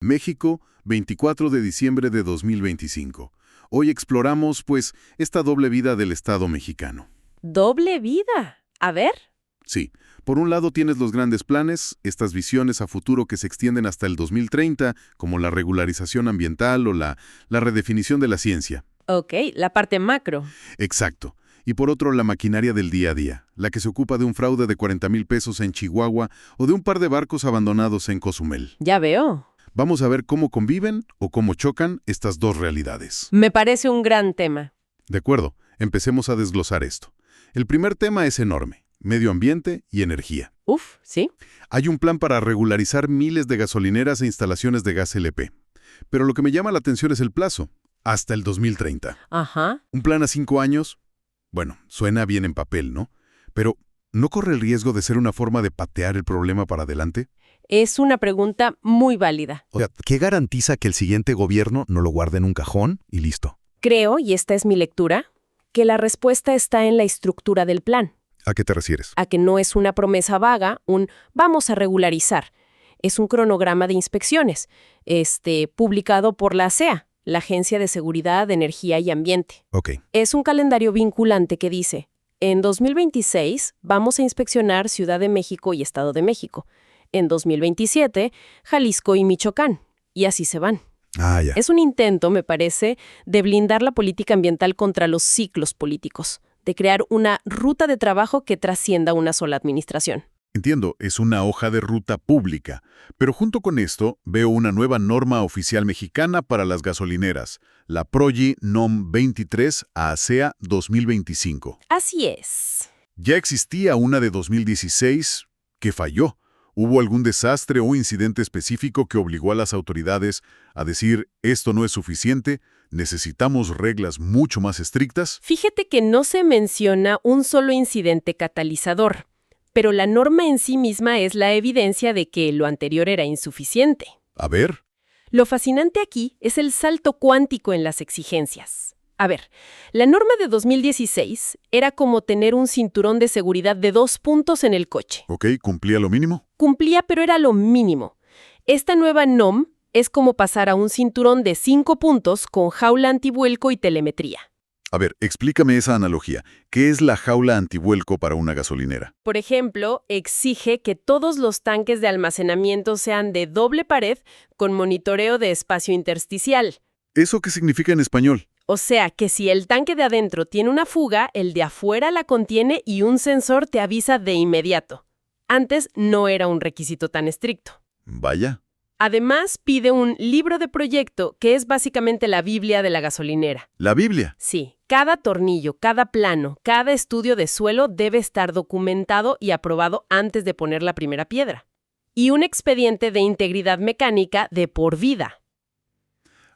México, 24 de diciembre de 2025. Hoy exploramos, pues, esta doble vida del Estado mexicano. ¿Doble vida? A ver. Sí, por un lado tienes los grandes planes, estas visiones a futuro que se extienden hasta el 2030, como la regularización ambiental o la redefinición de la ciencia. Ok, la parte macro. Exacto. Y por otro, la maquinaria del día a día, la que se ocupa de un fraude de 40,000 pesos en Chihuahua o de un par de barcos abandonados en Cozumel. Ya veo. Vamos a ver cómo conviven o cómo chocan estas dos realidades. Me parece un gran tema. De acuerdo, empecemos a desglosar esto. El primer tema es enorme: medio ambiente y energía. Uf, ¿sí? Hay un plan para regularizar miles de gasolineras e instalaciones de gas LP. Pero lo que me llama la atención es el plazo, hasta el 2030. Ajá. Un plan a 5 años, bueno, suena bien en papel, ¿no? Pero, ¿no corre el riesgo de ser una forma de patear el problema para adelante? Es una pregunta muy válida. O sea, ¿qué garantiza que el siguiente gobierno no lo guarde en un cajón y listo? Creo, y esta es mi lectura, que la respuesta está en la estructura del plan. ¿A qué te refieres? A que no es una promesa vaga, un vamos a regularizar. Es un cronograma de inspecciones, publicado por la ASEA, la Agencia de Seguridad de Energía y Ambiente. Ok. Es un calendario vinculante que dice, en 2026 vamos a inspeccionar Ciudad de México y Estado de México. En 2027, Jalisco y Michoacán. Y así se van. Ah, ya. Es un intento, me parece, de blindar la política ambiental contra los ciclos políticos, de crear una ruta de trabajo que trascienda una sola administración. Entiendo, es una hoja de ruta pública, pero junto con esto veo una nueva norma oficial mexicana para las gasolineras, la PROGI NOM 23 ASEA 2025. Así es. Ya existía una de 2016 que falló. ¿Hubo algún desastre o incidente específico que obligó a las autoridades a decir esto no es suficiente, necesitamos reglas mucho más estrictas? Fíjate que no se menciona un solo incidente catalizador, pero la norma en sí misma es la evidencia de que lo anterior era insuficiente. A ver. Lo fascinante aquí es el salto cuántico en las exigencias. A ver, la norma de 2016 era como tener un cinturón de seguridad de 2 puntos en el coche. Ok, ¿cumplía lo mínimo? Cumplía, pero era lo mínimo. Esta nueva NOM es como pasar a un cinturón de 5 puntos con jaula antivuelco y telemetría. A ver, explícame esa analogía. ¿Qué es la jaula antivuelco para una gasolinera? Por ejemplo, exige que todos los tanques de almacenamiento sean de doble pared con monitoreo de espacio intersticial. ¿Eso qué significa en español? O sea, que si el tanque de adentro tiene una fuga, el de afuera la contiene y un sensor te avisa de inmediato. Antes no era un requisito tan estricto. Vaya. Además, pide un libro de proyecto, que es básicamente la Biblia de la gasolinera. ¿La Biblia? Sí, cada tornillo, cada plano, cada estudio de suelo debe estar documentado y aprobado antes de poner la primera piedra. Y un expediente de integridad mecánica de por vida.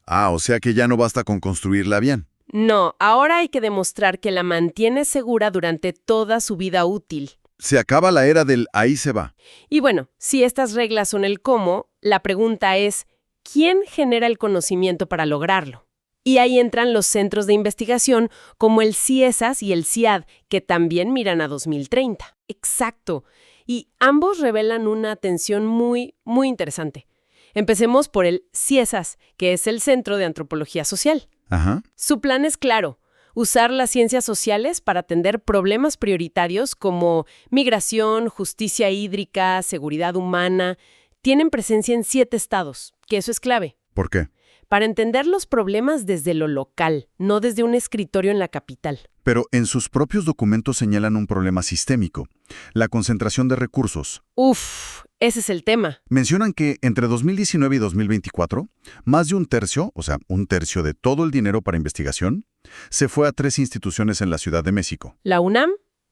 Ah, o sea que ya no basta con construirla bien. No, ahora hay que demostrar que la mantiene segura durante toda su vida útil. Se acaba la era del ahí se va. Y bueno, si estas reglas son el cómo, la pregunta es, ¿quién genera el conocimiento para lograrlo? Y ahí entran los centros de investigación como el CIESAS y el CIAD, que también miran a 2030. Exacto. Y ambos revelan una atención muy, muy interesante. Empecemos por el CIESAS, que es el Centro de Antropología Social. Ajá. Su plan es claro: usar las ciencias sociales para atender problemas prioritarios como migración, justicia hídrica, seguridad humana. Tienen presencia en 7 estados, que eso es clave. ¿Por qué? Para entender los problemas desde lo local, no desde un escritorio en la capital. Pero en sus propios documentos señalan un problema sistémico: la concentración de recursos. Uf, ese es el tema. Mencionan que entre 2019 y 2024, más de un tercio, o sea, un tercio de todo el dinero para investigación, se fue a 3 instituciones en la Ciudad de México. La UNAM,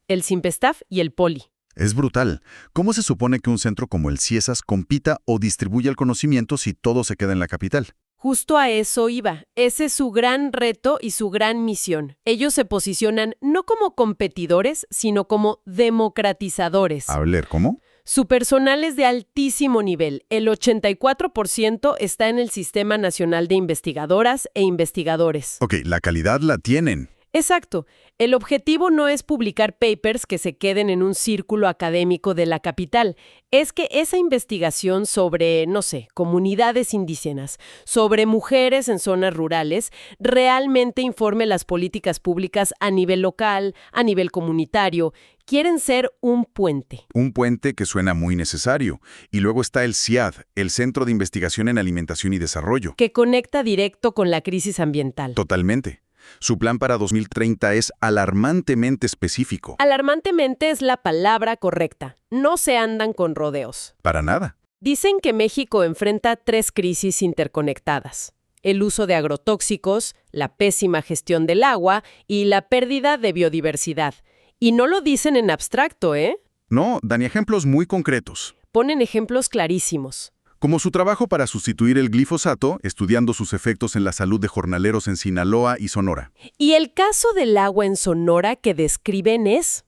el CIMPESTAF y el POLI. Es brutal. ¿Cómo se supone que un centro como el CIESAS compita o distribuya el conocimiento si todo se queda en la capital? Justo a eso iba. Ese es su gran reto y su gran misión. Ellos se posicionan no como competidores, sino como democratizadores. A ver, ¿cómo? Su personal es de altísimo nivel. El 84% está en el Sistema Nacional de Investigadoras e Investigadores. Ok, la calidad la tienen. Exacto. El objetivo no es publicar papers que se queden en un círculo académico de la capital. Es que esa investigación sobre, no sé, comunidades indígenas, sobre mujeres en zonas rurales, realmente informe las políticas públicas a nivel local, a nivel comunitario. Quieren ser un puente. Un puente que suena muy necesario. Y luego está el CIAD, el Centro de Investigación en Alimentación y Desarrollo. Que conecta directo con la crisis ambiental. Totalmente. Su plan para 2030 es alarmantemente específico. Alarmantemente es la palabra correcta. No se andan con rodeos. Para nada. Dicen que México enfrenta 3 crisis interconectadas: el uso de agrotóxicos, la pésima gestión del agua y la pérdida de biodiversidad. Y no lo dicen en abstracto, ¿eh? No, dan ejemplos muy concretos. Ponen ejemplos clarísimos. Como su trabajo para sustituir el glifosato, estudiando sus efectos en la salud de jornaleros en Sinaloa y Sonora. Y el caso del agua en Sonora que describen es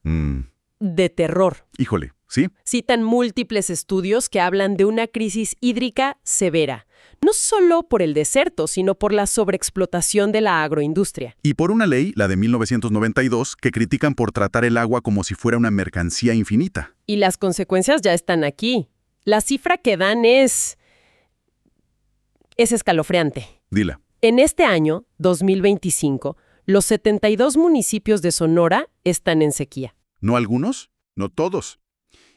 de terror. Híjole, ¿sí? Citan múltiples estudios que hablan de una crisis hídrica severa, no solo por el desierto, sino por la sobreexplotación de la agroindustria. Y por una ley, la de 1992, que critican por tratar el agua como si fuera una mercancía infinita. Y las consecuencias ya están aquí. La cifra que dan es escalofriante. Dila. En este año, 2025, los 72 municipios de Sonora están en sequía. ¿No algunos? No todos.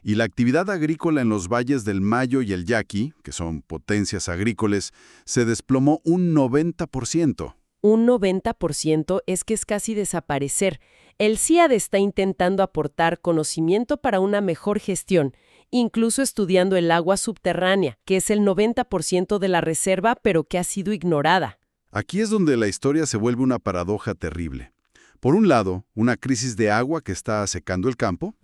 Y la actividad agrícola en los valles del Mayo y el Yaqui, que son potencias agrícolas, se desplomó un 90%. Un 90% es que es casi desaparecer. El CIAD está intentando aportar conocimiento para una mejor gestión, incluso estudiando el agua subterránea, que es el 90% de la reserva, pero que ha sido ignorada. Aquí es donde la historia se vuelve una paradoja terrible. Por un lado, una crisis de agua que está secando el campo,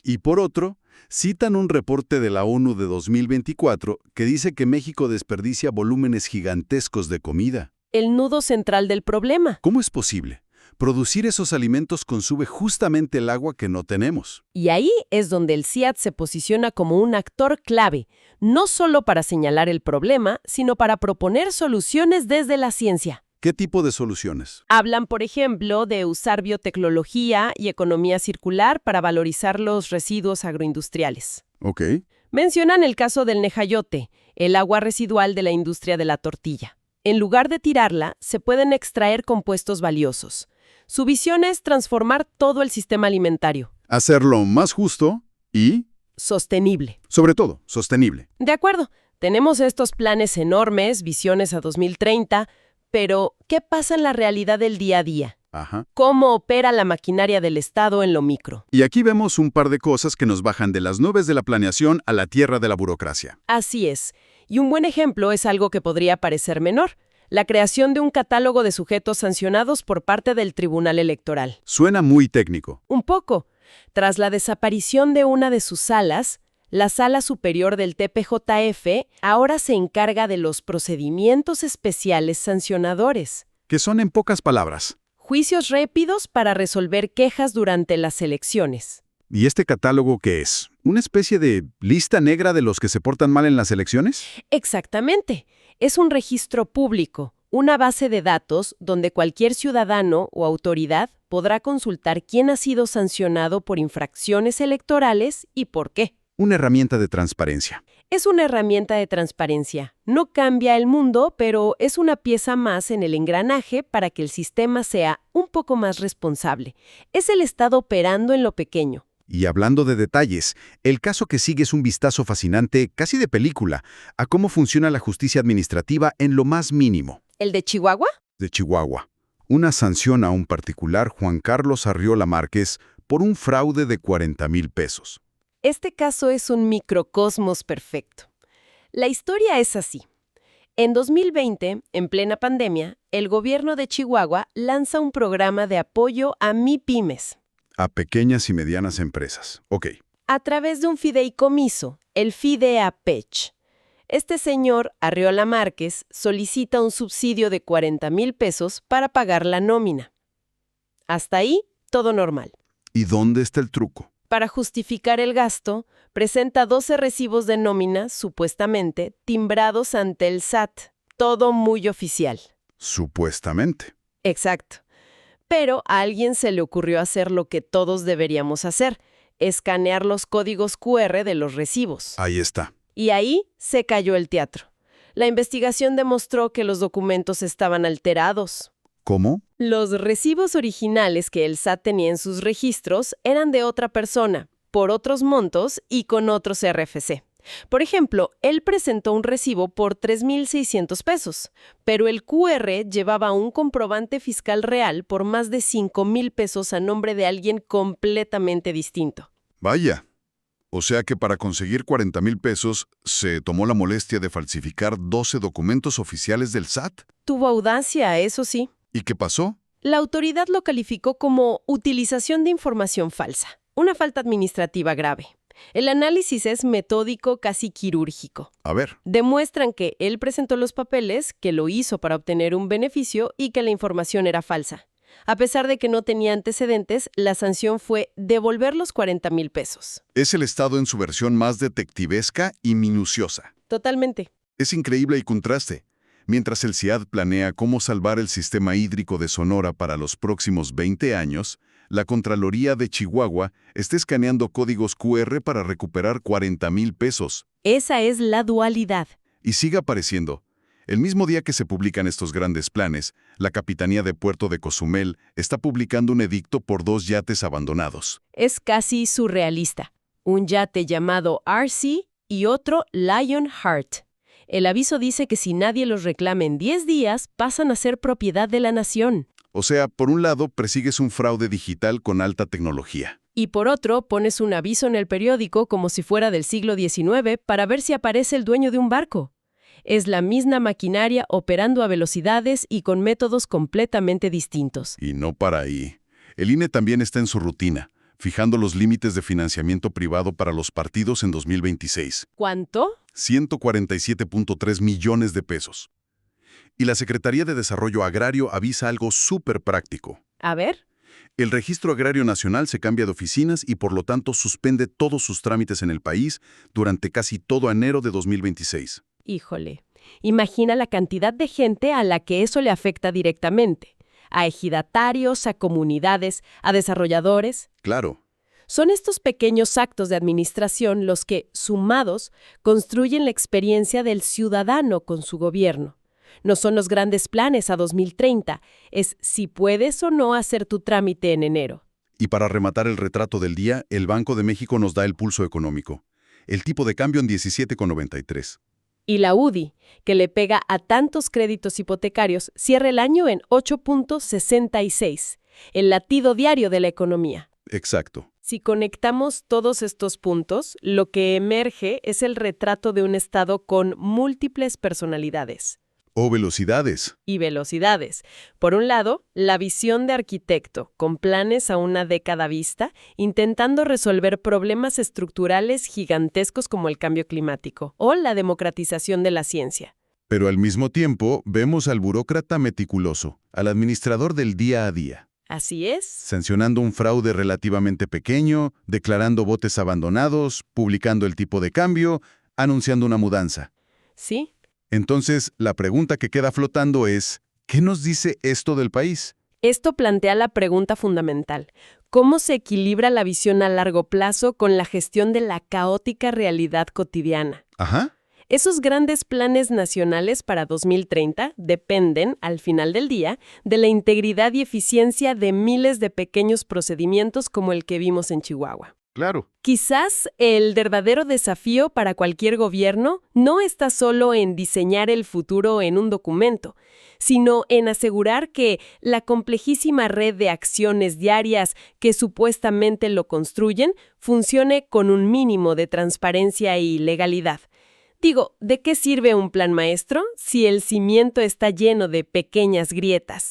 y por otro, citan un reporte de la ONU de 2024 que dice que México desperdicia volúmenes gigantescos de comida. El nudo central del problema. ¿Cómo es posible? Producir esos alimentos consume justamente el agua que no tenemos. Y ahí es donde el CIAD se posiciona como un actor clave, no solo para señalar el problema, sino para proponer soluciones desde la ciencia. ¿Qué tipo de soluciones? Hablan, por ejemplo, de usar biotecnología y economía circular para valorizar los residuos agroindustriales. Ok. Mencionan el caso del nejayote, el agua residual de la industria de la tortilla. En lugar de tirarla, se pueden extraer compuestos valiosos. Su visión es transformar todo el sistema alimentario. Hacerlo más justo y, Sostenible. sobre todo, sostenible. De acuerdo, tenemos estos planes enormes, visiones a 2030, pero ¿qué pasa en la realidad del día a día? Ajá. ¿Cómo opera la maquinaria del Estado en lo micro? Y aquí vemos un par de cosas que nos bajan de las nubes de la planeación a la tierra de la burocracia. Así es. Y un buen ejemplo es algo que podría parecer menor: la creación de un catálogo de sujetos sancionados por parte del Tribunal Electoral. Suena muy técnico. Un poco. Tras la desaparición de una de sus salas, la Sala Superior del TPJF ahora se encarga de los procedimientos especiales sancionadores. Que son, en pocas palabras. Juicios rápidos para resolver quejas durante las elecciones. ¿Y este catálogo qué es? ¿Una especie de lista negra de los que se portan mal en las elecciones? Exactamente. Es un registro público, una base de datos donde cualquier ciudadano o autoridad podrá consultar quién ha sido sancionado por infracciones electorales y por qué. Una herramienta de transparencia. Es una herramienta de transparencia. No cambia el mundo, pero es una pieza más en el engranaje para que el sistema sea un poco más responsable. Es el Estado operando en lo pequeño. Y hablando de detalles, el caso que sigue es un vistazo fascinante, casi de película, a cómo funciona la justicia administrativa en lo más mínimo. ¿El de Chihuahua? De Chihuahua. Una sanción a un particular, Juan Carlos Arriola Márquez, por un fraude de 40,000 pesos. Este caso es un microcosmos perfecto. La historia es así. En 2020, en plena pandemia, el gobierno de Chihuahua lanza un programa de apoyo a MIPYMES. A pequeñas y medianas empresas. Ok. A través de un fideicomiso, el FIDEAPECH. Este señor, Arriola Márquez, solicita un subsidio de 40,000 pesos para pagar la nómina. Hasta ahí, todo normal. ¿Y dónde está el truco? Para justificar el gasto, presenta 12 recibos de nómina, supuestamente, timbrados ante el SAT. Todo muy oficial. Supuestamente. Exacto. Pero a alguien se le ocurrió hacer lo que todos deberíamos hacer, escanear los códigos QR de los recibos. Ahí está. Y ahí se cayó el teatro. La investigación demostró que los documentos estaban alterados. ¿Cómo? Los recibos originales que el SAT tenía en sus registros eran de otra persona, por otros montos y con otros RFC. Por ejemplo, él presentó un recibo por 3,600 pesos, pero el QR llevaba un comprobante fiscal real por más de 5,000 pesos a nombre de alguien completamente distinto. Vaya. O sea que para conseguir 40,000 pesos se tomó la molestia de falsificar 12 documentos oficiales del SAT. Tuvo audacia, eso sí. ¿Y qué pasó? La autoridad lo calificó como utilización de información falsa, una falta administrativa grave. El análisis es metódico, casi quirúrgico. A ver. Demuestran que él presentó los papeles, que lo hizo para obtener un beneficio y que la información era falsa. A pesar de que no tenía antecedentes, la sanción fue devolver los 40,000 pesos. Es el Estado en su versión más detectivesca y minuciosa. Totalmente. Es increíble y contraste. Mientras el CIAD planea cómo salvar el sistema hídrico de Sonora para los próximos 20 años, la Contraloría de Chihuahua está escaneando códigos QR para recuperar 40,000 pesos. Esa es la dualidad. Y sigue apareciendo. El mismo día que se publican estos grandes planes, la Capitanía de Puerto de Cozumel está publicando un edicto por 2 yates abandonados. Es casi surrealista. Un yate llamado RC y otro Lionheart. El aviso dice que si nadie los reclama en 10 días, pasan a ser propiedad de la nación. O sea, por un lado, persigues un fraude digital con alta tecnología. Y por otro, pones un aviso en el periódico como si fuera del siglo XIX para ver si aparece el dueño de un barco. Es la misma maquinaria operando a velocidades y con métodos completamente distintos. Y no para ahí. El INE también está en su rutina, fijando los límites de financiamiento privado para los partidos en 2026. ¿Cuánto? 147.3 millones de pesos. Y la Secretaría de Desarrollo Agrario avisa algo súper práctico. A ver. El Registro Agrario Nacional se cambia de oficinas y por lo tanto suspende todos sus trámites en el país durante casi todo enero de 2026. Híjole, imagina la cantidad de gente a la que eso le afecta directamente. A ejidatarios, a comunidades, a desarrolladores. Claro. Son estos pequeños actos de administración los que, sumados, construyen la experiencia del ciudadano con su gobierno. No son los grandes planes a 2030, es si puedes o no hacer tu trámite en enero. Y para rematar el retrato del día, el Banco de México nos da el pulso económico. El tipo de cambio en 17,93. Y la UDI, que le pega a tantos créditos hipotecarios, cierra el año en 8,66, el latido diario de la economía. Exacto. Si conectamos todos estos puntos, lo que emerge es el retrato de un Estado con múltiples personalidades. O velocidades. Y velocidades. Por un lado, la visión de arquitecto, con planes a una década vista, intentando resolver problemas estructurales gigantescos como el cambio climático o la democratización de la ciencia. Pero al mismo tiempo, vemos al burócrata meticuloso, al administrador del día a día. Así es. Sancionando un fraude relativamente pequeño, declarando botes abandonados, publicando el tipo de cambio, anunciando una mudanza. Sí. Entonces, la pregunta que queda flotando es, ¿qué nos dice esto del país? Esto plantea la pregunta fundamental. ¿Cómo se equilibra la visión a largo plazo con la gestión de la caótica realidad cotidiana? Ajá. Esos grandes planes nacionales para 2030 dependen, al final del día, de la integridad y eficiencia de miles de pequeños procedimientos como el que vimos en Chihuahua. Claro. Quizás el verdadero desafío para cualquier gobierno no está solo en diseñar el futuro en un documento, sino en asegurar que la complejísima red de acciones diarias que supuestamente lo construyen funcione con un mínimo de transparencia y legalidad. Digo, ¿de qué sirve un plan maestro si el cimiento está lleno de pequeñas grietas?